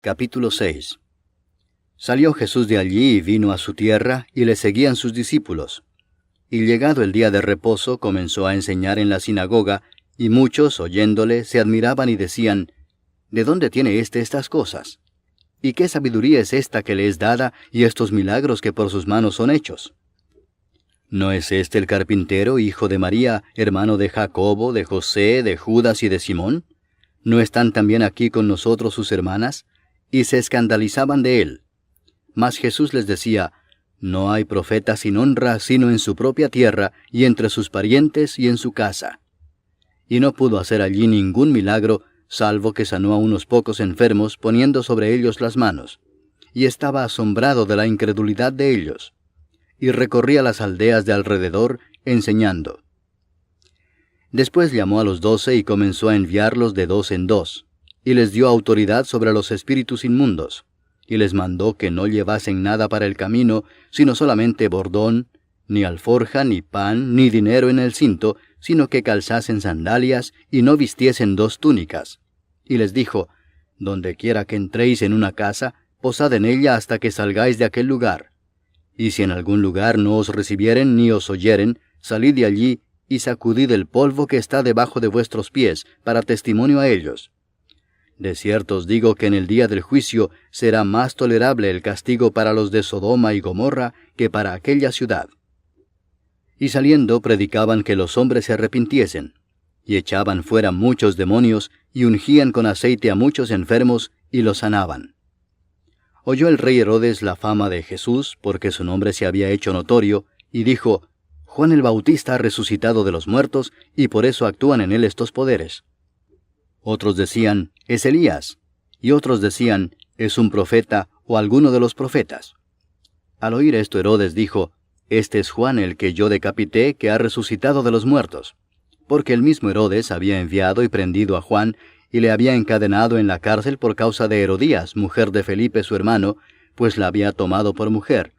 Capítulo 6. Salió Jesús de allí y vino a su tierra, y le seguían sus discípulos. Y llegado el día de reposo, comenzó a enseñar en la sinagoga, y muchos, oyéndole, se admiraban y decían, ¿de dónde tiene estas cosas? ¿Y qué sabiduría es esta que le es dada, y estos milagros que por sus manos son hechos? ¿No es este el carpintero, hijo de María, hermano de Jacobo, de José, de Judas y de Simón? ¿No están también aquí con nosotros sus hermanas? Y se escandalizaban de él. Mas Jesús les decía, no hay profeta sin honra sino en su propia tierra, y entre sus parientes y en su casa. Y no pudo hacer allí ningún milagro, salvo que sanó a unos pocos enfermos, poniendo sobre ellos las manos. Y estaba asombrado de la incredulidad de ellos. Y recorría las aldeas de alrededor, enseñando. Después llamó a los 12 y comenzó a enviarlos de 2 en 2. Y les dio autoridad sobre los espíritus inmundos, y les mandó que no llevasen nada para el camino, sino solamente bordón, ni alforja, ni pan, ni dinero en el cinto, sino que calzasen sandalias, y no vistiesen 2 túnicas. Y les dijo, donde quiera que entréis en una casa, posad en ella hasta que salgáis de aquel lugar. Y si en algún lugar no os recibieren ni os oyeren, salid de allí, y sacudid el polvo que está debajo de vuestros pies, para testimonio a ellos. De cierto os digo que en el día del juicio será más tolerable el castigo para los de Sodoma y Gomorra que para aquella ciudad. Y saliendo predicaban que los hombres se arrepintiesen, y echaban fuera muchos demonios, y ungían con aceite a muchos enfermos, y los sanaban. Oyó el rey Herodes la fama de Jesús, porque su nombre se había hecho notorio, y dijo, Juan el Bautista ha resucitado de los muertos, y por eso actúan en él estos poderes. Otros decían, es Elías, y otros decían, es un profeta o alguno de los profetas. Al oír esto Herodes dijo, este es Juan el que yo decapité, que ha resucitado de los muertos. Porque el mismo Herodes había enviado y prendido a Juan, y le había encadenado en la cárcel por causa de Herodías, mujer de Felipe su hermano, pues la había tomado por mujer.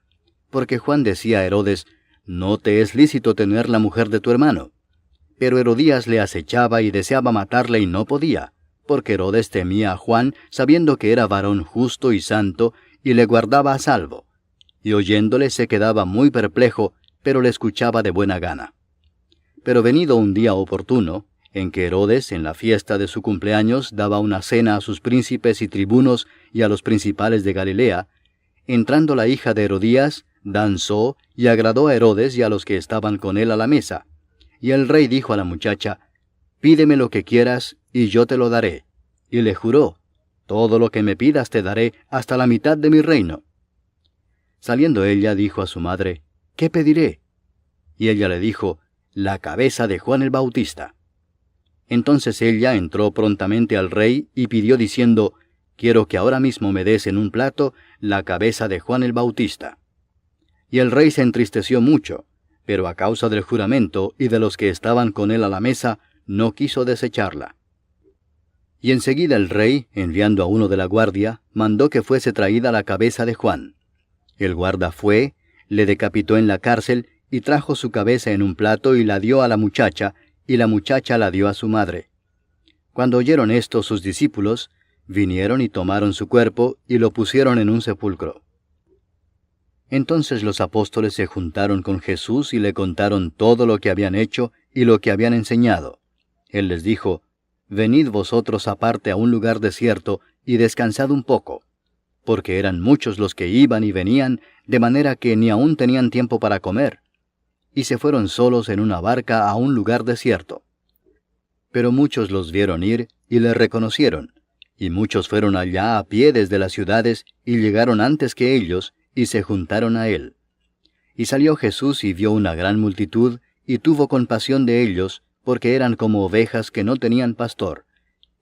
Porque Juan decía a Herodes, no te es lícito tener la mujer de tu hermano. Pero Herodías le acechaba y deseaba matarle y no podía, porque Herodes temía a Juan, sabiendo que era varón justo y santo, y le guardaba a salvo. Y oyéndole se quedaba muy perplejo, pero le escuchaba de buena gana. Pero venido un día oportuno, en que Herodes, en la fiesta de su cumpleaños, daba una cena a sus príncipes y tribunos y a los principales de Galilea, entrando la hija de Herodías, danzó y agradó a Herodes y a los que estaban con él a la mesa. Y el rey dijo a la muchacha, pídeme lo que quieras, y yo te lo daré. Y le juró, todo lo que me pidas te daré, hasta la mitad de mi reino. Saliendo ella, dijo a su madre, ¿qué pediré? Y ella le dijo, la cabeza de Juan el Bautista. Entonces ella entró prontamente al rey, y pidió diciendo, quiero que ahora mismo me des en un plato la cabeza de Juan el Bautista. Y el rey se entristeció mucho, pero a causa del juramento y de los que estaban con él a la mesa, no quiso desecharla. Y enseguida el rey, enviando a uno de la guardia, mandó que fuese traída la cabeza de Juan. El guarda fue, le decapitó en la cárcel, y trajo su cabeza en un plato y la dio a la muchacha, y la muchacha la dio a su madre. Cuando oyeron esto sus discípulos, vinieron y tomaron su cuerpo, y lo pusieron en un sepulcro. Entonces los apóstoles se juntaron con Jesús y le contaron todo lo que habían hecho y lo que habían enseñado. Él les dijo, venid vosotros aparte a un lugar desierto y descansad un poco, porque eran muchos los que iban y venían, de manera que ni aún tenían tiempo para comer. Y se fueron solos en una barca a un lugar desierto. Pero muchos los vieron ir y le reconocieron, y muchos fueron allá a pie desde las ciudades y llegaron antes que ellos, y se juntaron a él. Y salió Jesús y vio una gran multitud, y tuvo compasión de ellos, porque eran como ovejas que no tenían pastor,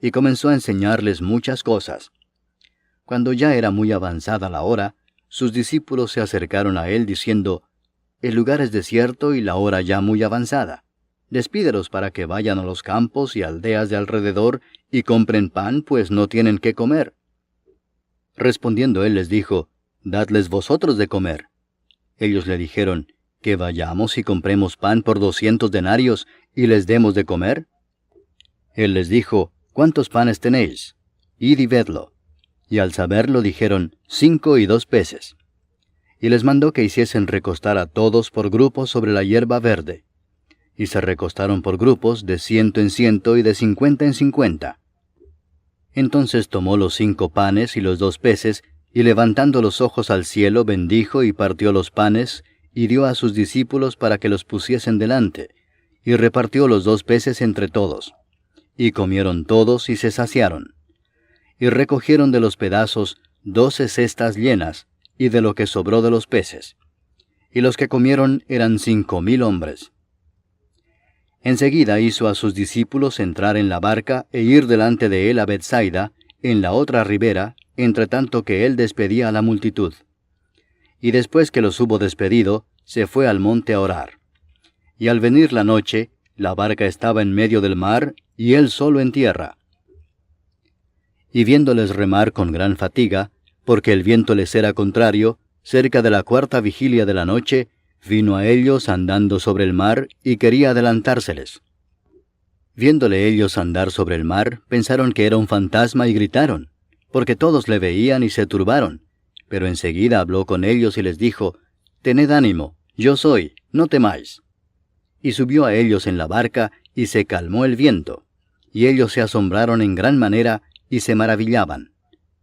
y comenzó a enseñarles muchas cosas. Cuando ya era muy avanzada la hora, sus discípulos se acercaron a él diciendo, el lugar es desierto y la hora ya muy avanzada. Despídelos para que vayan a los campos y aldeas de alrededor y compren pan, pues no tienen qué comer. Respondiendo él les dijo, dadles vosotros de comer. Ellos le dijeron, que vayamos y compremos pan por 200 denarios y les demos de comer. Él les dijo, ¿cuántos panes tenéis? Id y vedlo. y al saberlo dijeron, 5 y 2 peces. Y les mandó que hiciesen recostar a todos por grupos sobre la hierba verde. Y se recostaron por grupos de 100 en 100 y de 50 en 50. Entonces tomó los 5 panes y los 2 peces, y levantando los ojos al cielo bendijo y partió los panes, y dio a sus discípulos para que los pusiesen delante, y repartió los 2 peces entre todos. Y comieron todos y se saciaron. Y recogieron de los pedazos 12 cestas llenas, y de lo que sobró de los peces. Y los que comieron eran 5,000 hombres. Enseguida hizo a sus discípulos entrar en la barca e ir delante de él a Bethsaida, en la otra ribera, entre tanto que él despedía a la multitud. Y después que los hubo despedido, se fue al monte a orar. Y al venir la noche, la barca estaba en medio del mar, y él solo en tierra. Y viéndoles remar con gran fatiga, porque el viento les era contrario, cerca de la 4ª vigilia de la noche, vino a ellos andando sobre el mar, y quería adelantárseles. Viéndole ellos andar sobre el mar, pensaron que era un fantasma y gritaron, porque todos le veían y se turbaron. Pero enseguida habló con ellos y les dijo, «Tened ánimo, yo soy, no temáis». Y subió a ellos en la barca, y se calmó el viento. Y ellos se asombraron en gran manera, y se maravillaban,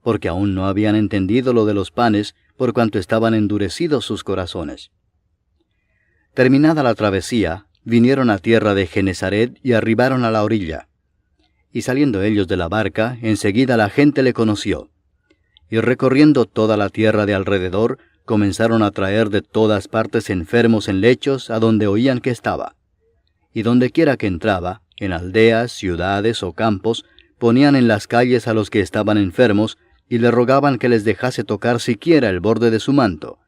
porque aún no habían entendido lo de los panes, por cuanto estaban endurecidos sus corazones. Terminada la travesía, vinieron a tierra de Genesaret y arribaron a la orilla. Y saliendo ellos de la barca, enseguida la gente le conoció. Y recorriendo toda la tierra de alrededor, comenzaron a traer de todas partes enfermos en lechos a donde oían que estaba. Y dondequiera que entraba, en aldeas, ciudades o campos, ponían en las calles a los que estaban enfermos, y le rogaban que les dejase tocar siquiera el borde de su manto.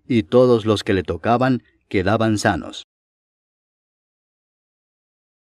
Y todos los que le tocaban quedaban sanos.